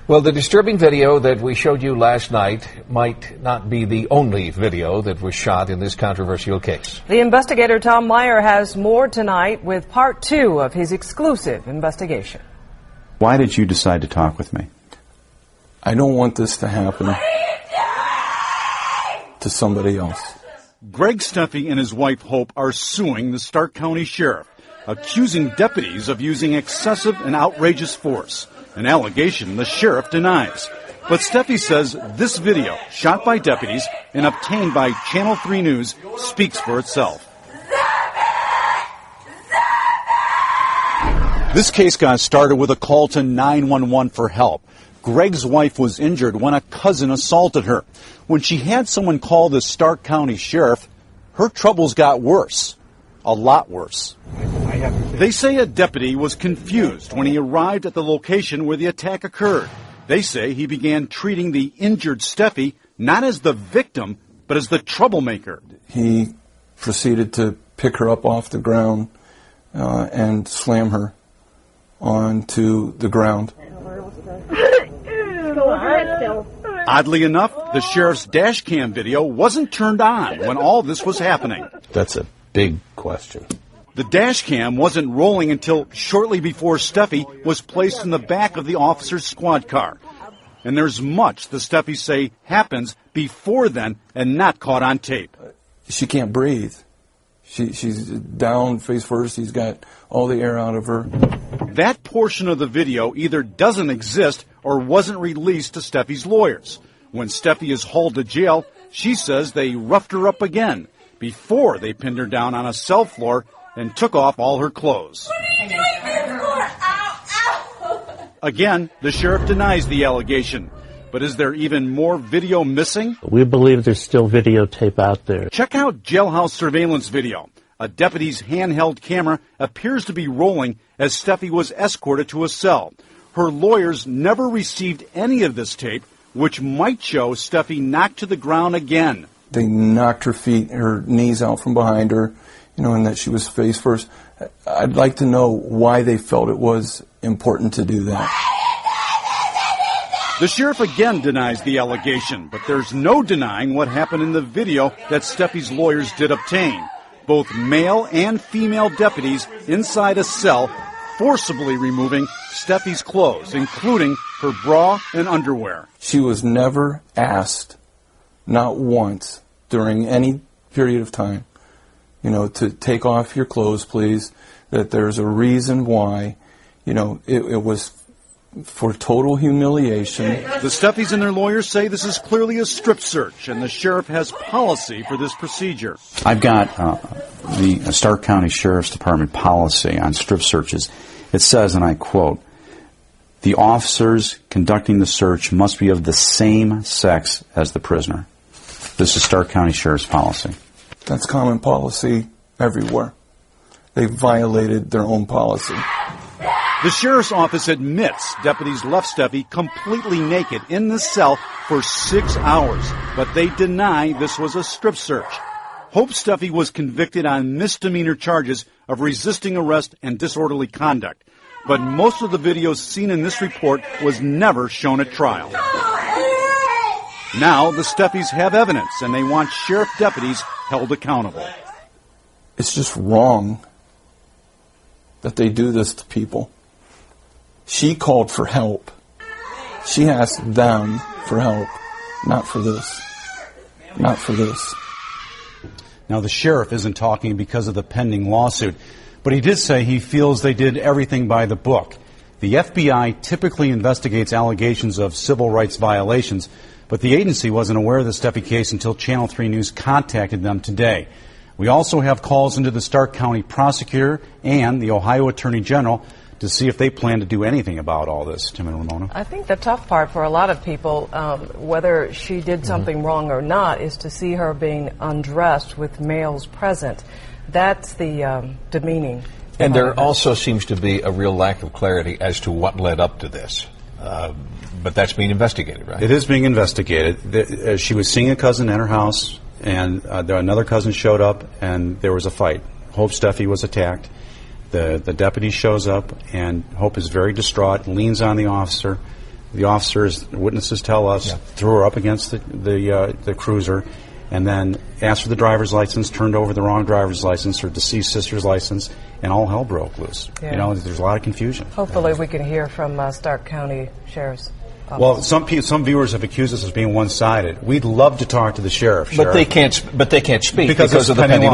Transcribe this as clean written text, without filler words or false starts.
Well, the disturbing video that we showed you last night might not be the only video that was shot in this controversial case. The investigator Tom Meyer has more tonight with part 2 of his exclusive investigation. Why did you decide to talk with me? I don't want this to happen to somebody else. Greg Steffi and his wife Hope are suing the Stark County Sheriff, accusing deputies of using excessive and outrageous force, an allegation the sheriff denies. But Steffi says this video, shot by deputies and obtained by Channel 3 News, speaks for itself. This case got started with a call to 911 for help. Greg's wife was injured when a cousin assaulted her. When she had someone call the Stark County Sheriff, her troubles got worse. A lot worse. They say a deputy was confused when he arrived at the location where the attack occurred. They say he began treating the injured Steffi not as the victim, but as the troublemaker. He proceeded to pick her up off the ground and slam her onto the ground. Oddly enough, the sheriff's dash cam video wasn't turned on when all this was happening. That's a big question. The dash cam wasn't rolling until shortly before Steffi was placed in the back of the officer's squad car. And there's much the Steffis say happens before then and not caught on tape. She can't breathe. She's down face first. He's got all the air out of her. That portion of the video either doesn't exist or wasn't released to Steffi's lawyers. When Steffi is hauled to jail, she says they roughed her up again before they pinned her down on a cell floor and took off all her clothes. Again, the sheriff denies the allegation. But is there even more video missing? We believe there's still videotape out there. Check out jailhouse surveillance video. A deputy's handheld camera appears to be rolling as Steffi was escorted to a cell. Her lawyers never received any of this tape, which might show Steffi knocked to the ground again. They knocked her knees out from behind her, and that she was face first. I'd like to know why they felt it was important to do that. The sheriff again denies the allegation, but there's no denying what happened in the video that Steffi's lawyers did obtain. Both male and female deputies inside a cell forcibly removing Steffi's clothes, including her bra and underwear. She was never asked, not once, during any period of time, to take off your clothes, please, that there's a reason why, it was for total humiliation. The Steffis and their lawyers say this is clearly a strip search, and the sheriff has policy for this procedure. I've got the Stark County Sheriff's Department policy on strip searches. It says, and I quote, "The officers conducting the search must be of the same sex as the prisoner." This is Stark County Sheriff's policy. That's common policy everywhere. They violated their own policy. The sheriff's office admits deputies left Steffi completely naked in the cell for 6 hours, but they deny this was a strip search. Hope Steffi was convicted on misdemeanor charges of resisting arrest and disorderly conduct, but most of the videos seen in this report was never shown at trial. Now the Steffis have evidence, and they want sheriff deputies held accountable. It's just wrong that they do this to people. She called for help. She asked them for help, not for this. Not for this. Now, the sheriff isn't talking because of the pending lawsuit, but he did say he feels they did everything by the book. The FBI typically investigates allegations of civil rights violations, but the agency wasn't aware of the Steffi case until Channel 3 News contacted them today. We also have calls into the Stark County prosecutor and the Ohio Attorney General to see if they plan to do anything about all this. Tim and Ramona? I think the tough part for a lot of people, whether she did something wrong or not, is to see her being undressed with males present. That's the demeaning. And there also seems to be a real lack of clarity as to what led up to this. But that's being investigated, right? It is being investigated. She was seeing a cousin at her house, and another cousin showed up, and there was a fight. Hope Steffi was attacked. The deputy shows up, and Hope is very distraught, leans on the officer. The officers, witnesses tell us, threw her up against the cruiser, and then asked for the driver's license, turned over the wrong driver's license, her deceased sister's license, and all hell broke loose. Yeah. You know, there's a lot of confusion. Hopefully we can hear from Stark County Sheriff's Office. Well, some viewers have accused us as being one-sided. We'd love to talk to the sheriff. But they can't speak because of the pending pending